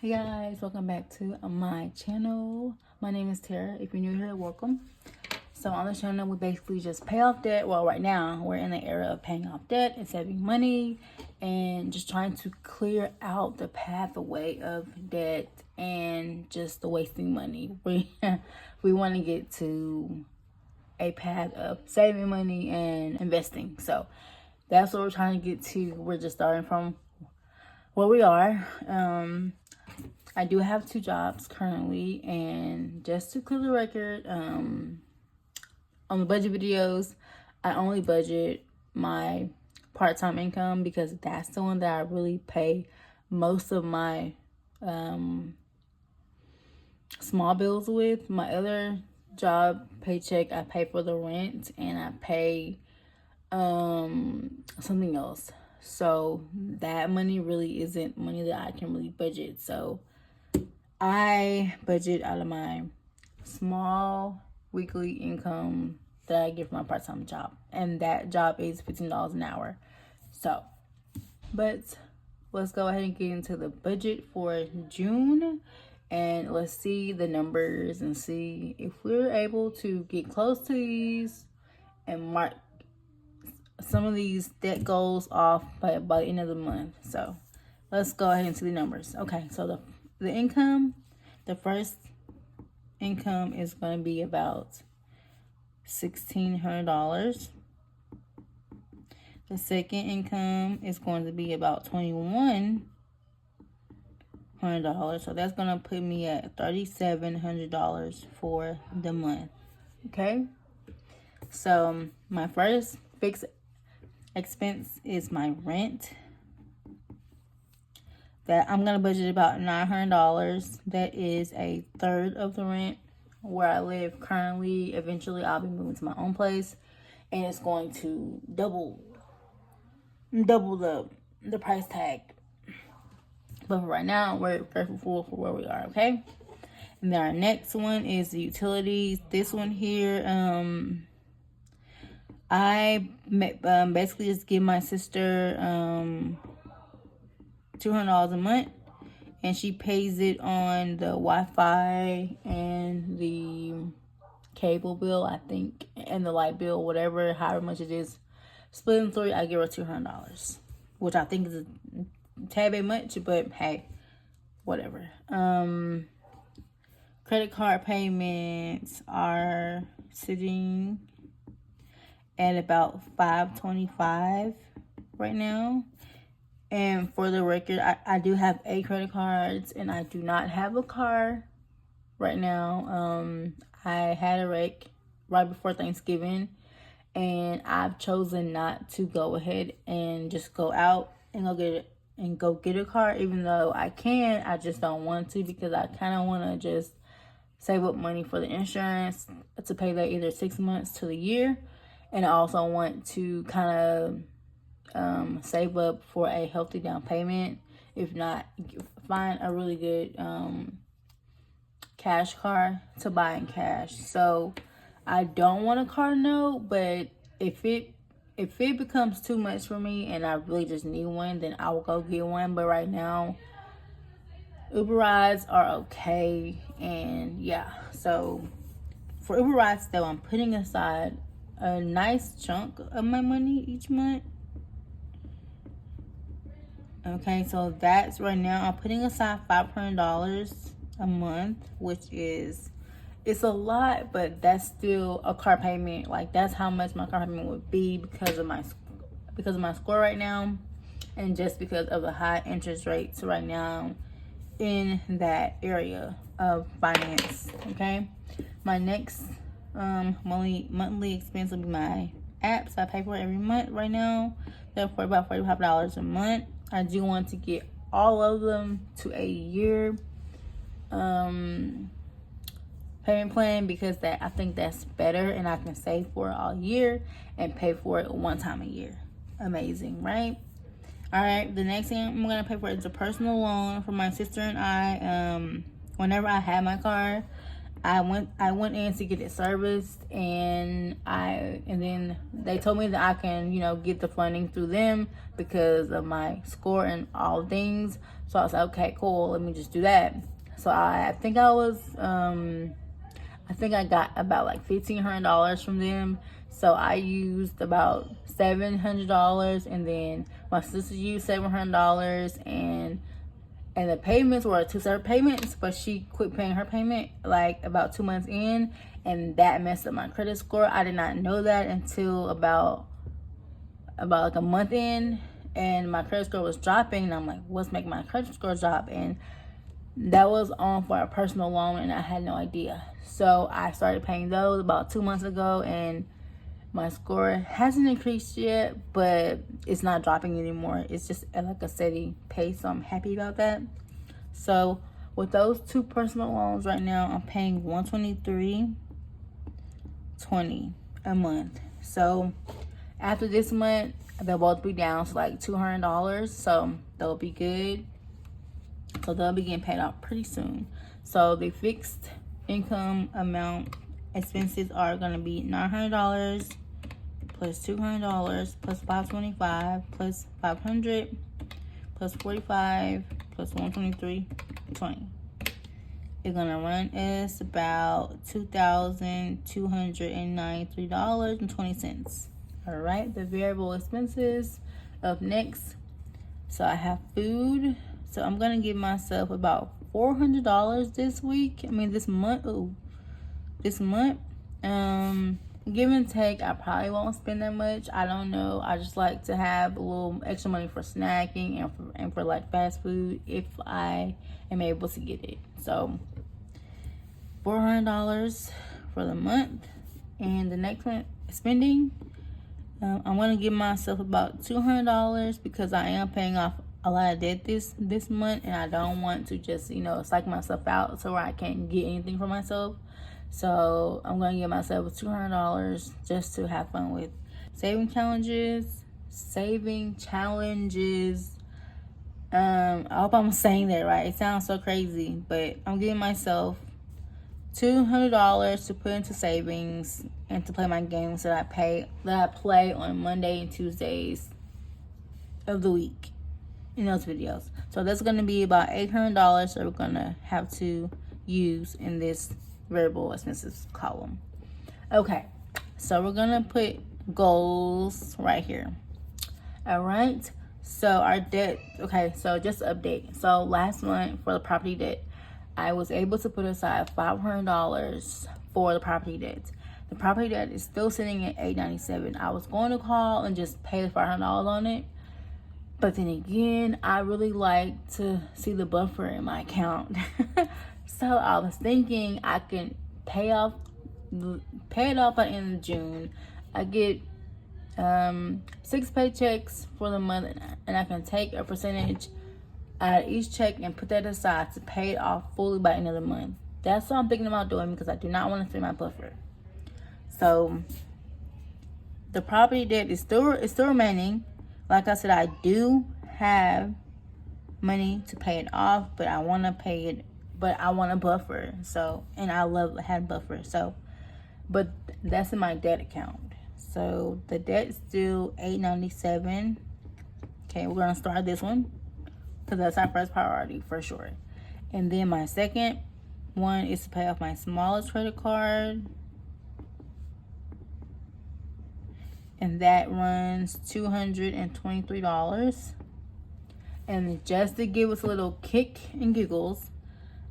Hey guys, welcome back to my channel. My name is Tara. If you're new here, welcome. So on the channel, we basically just pay off debt. Well, right now we're in the era of paying off debt and saving money and just trying to clear out the pathway of debt and just the wasting money. We want to get to a path of saving money and investing. So that's what we're trying to get to. We're just starting from where we are. I do have 2 jobs currently, and just to clear the record, on the budget videos, I only budget my part-time income because that's the one that I really pay most of my small bills with. My other job paycheck, I pay for the rent and I pay something else. So that money really isn't money that I can really budget. So I budget out of my small weekly income that I get from my part-time job. And that job is $15 an hour. So, but let's go ahead and get into the budget for June. And let's see the numbers and see if we're able to get close to these and mark some of these debt goals off by the end of the month. So let's go ahead and see the numbers. Okay, so the income, the first income is going to be about $1,600. The second income is going to be about $2,100. So that's going to put me at $3,700 for the month. Okay. So my first fixed expense is my rent. That I'm going to budget about $900. That is a third of the rent where I live currently. Eventually, I'll be moving to my own place, and it's going to double the price tag. But for right now, we're grateful for where we are, okay? And then our next one is the utilities. This one here, I basically just give my sister $200 a month, and she pays it on the Wi-Fi and the cable bill, I think, and the light bill, whatever, however much it is. Split in 3, I give her $200, which I think is a tad bit much, but hey, whatever. Credit card payments are sitting at about $525 right now. And for the record, I do have 8 credit cards, and I do not have a car right now. I had a wreck right before Thanksgiving, and I've chosen not to go ahead and just go out and go get a car, even though I can. I just don't want to because I kind of want to just save up money for the insurance to pay that either 6 months to the year, and I also want to kind of save up for a healthy down payment. If not, find a really good cash car to buy in cash. So I don't want a car note, but if it becomes too much for me and I really just need one, then I will go get one. But right now, Uber rides are okay. And yeah, so for Uber rides though, I'm putting aside a nice chunk of my money each month. Okay, so that's right now I'm putting aside $500 a month, which is, it's a lot, but that's still a car payment. Like, that's how much my car payment would be because of my score right now, and just because of the high interest rates right now in that area of finance. Okay, my next monthly expense will be my apps. I pay for it every month right now. They're for about $45 a month. I do want to get all of them to a year payment plan because I think that's better, and I can save for it all year and pay for it one time a year. Amazing, right? All right, the next thing I'm gonna pay for is a personal loan for my sister and I. Whenever I had my car, I went in to get it serviced, and then they told me that I can, you know, get the funding through them because of my score and all things. So I was like, okay, cool, let me just do that. So I think I got about like $1,500 from them. So I used about $700, and then my sister used $700, and the payments were 2 separate payments, but she quit paying her payment like about 2 months in, and that messed up my credit score. I did not know that until about like a month in, and my credit score was dropping, and I'm like, what's making my credit score drop? And that was on for a personal loan, and I had no idea. So I started paying those about 2 months ago, and my score hasn't increased yet, but it's not dropping anymore. It's just at like a steady pace, so I'm happy about that. So with those 2 personal loans right now, I'm paying $123.20 a month. So after this month, they'll both be down to like $200, so they'll be good. So they'll be getting paid off pretty soon. So the fixed income amount expenses are going to be $900 plus $200 plus $525 plus $500 plus $45 plus $123.20. It's going to run us about $2,293.20. All right, the variable expenses up next. So I have food. So I'm going to give myself about $400 this week. This month. Give and take, I probably won't spend that much. I don't know. I just like to have a little extra money for snacking and for like fast food if I am able to get it. So $400 for the month. And the next one, spending, I'm going to give myself about $200 because I am paying off a lot of debt this month, and I don't want to just, you know, psych myself out so where I can't get anything for myself. So I'm going to give myself $200 just to have fun with. Saving challenges. I hope I'm saying that right. It sounds so crazy, but I'm giving myself $200 to put into savings and to play my games that I play on Monday and Tuesdays of the week in those videos. So that's going to be about $800 that we're going to have to use in this variable expenses column. Okay, so we're gonna put goals right here. All right, so our debt. Okay, so just to update. So last month for the property debt, I was able to put aside $500 for the property debt. The property debt is still sitting at $897. I was going to call and just pay the $500 on it, but then again, I really like to see the buffer in my account. So I was thinking I can pay it off by the end of June. I get 6 paychecks for the month, and I can take a percentage out of each check and put that aside to pay it off fully by the end of the month. That's what I'm thinking about doing because I do not want to spend my buffer. So the property debt is still remaining. Like I said, I do have money to pay it off, but I want to pay it. But I want a buffer, so, and I love had buffer, so, but that's in my debt account. So the debt is still $897. Okay, we're gonna start this one because that's our first priority for sure. And then my second one is to pay off my smallest credit card, and that runs $223. And just to give us a little kick and giggles,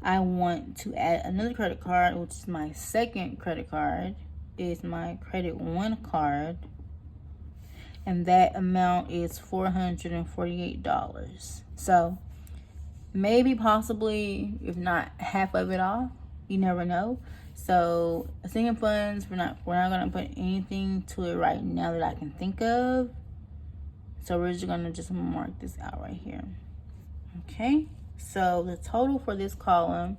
I want to add another credit card, which is my second credit card. Is my Credit One card, and that amount is $448. So maybe, possibly, if not half of it off, you never know. So sinking funds, we're not gonna put anything to it right now that I can think of. So we're just gonna mark this out right here. Okay. So the total for this column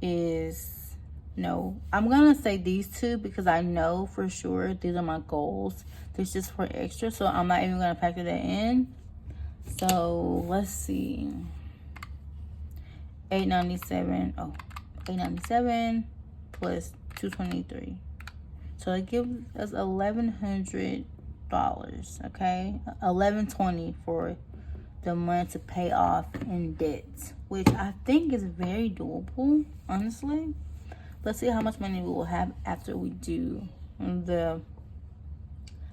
is, no, I'm going to say these two because I know for sure these are my goals. This is for extra, so I'm not even going to factor that in. So let's see. $897. plus $223. So it gives us $1,100, okay? $1,120 for the month to pay off in debt, which I think is very doable, honestly. Let's see how much money we will have after we do the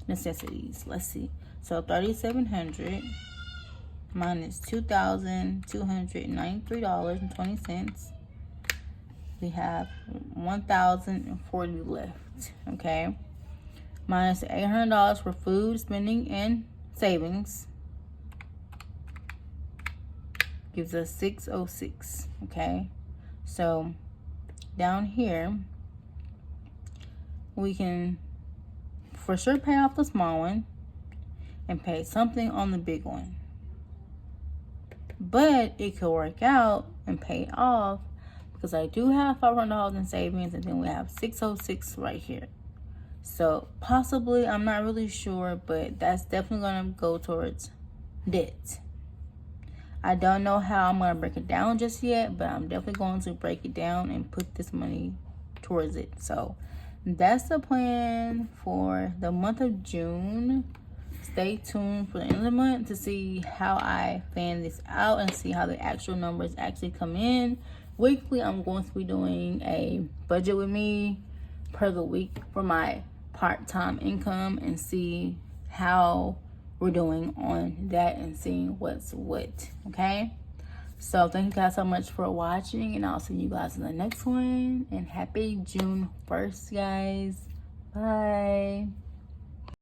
necessities. Let's see. So $3,700 minus $2,293.20. We have $1,040 left, okay? Minus $800 for food, spending, and savings. Gives us $606, okay? So down here, we can for sure pay off the small one and pay something on the big one. But it could work out and pay off because I do have $500 in savings, and then we have $606 right here. So possibly, I'm not really sure, but that's definitely going to go towards debt. I don't know how I'm going to break it down just yet, but I'm definitely going to break it down and put this money towards it. So that's the plan for the month of June. Stay tuned for the end of the month to see how I plan this out and see how the actual numbers actually come in. Weekly, I'm going to be doing a budget with me per the week for my part-time income and see how we're doing on that and seeing what's what, okay? So thank you guys so much for watching, and I'll see you guys in the next one. And happy June 1st, guys. Bye.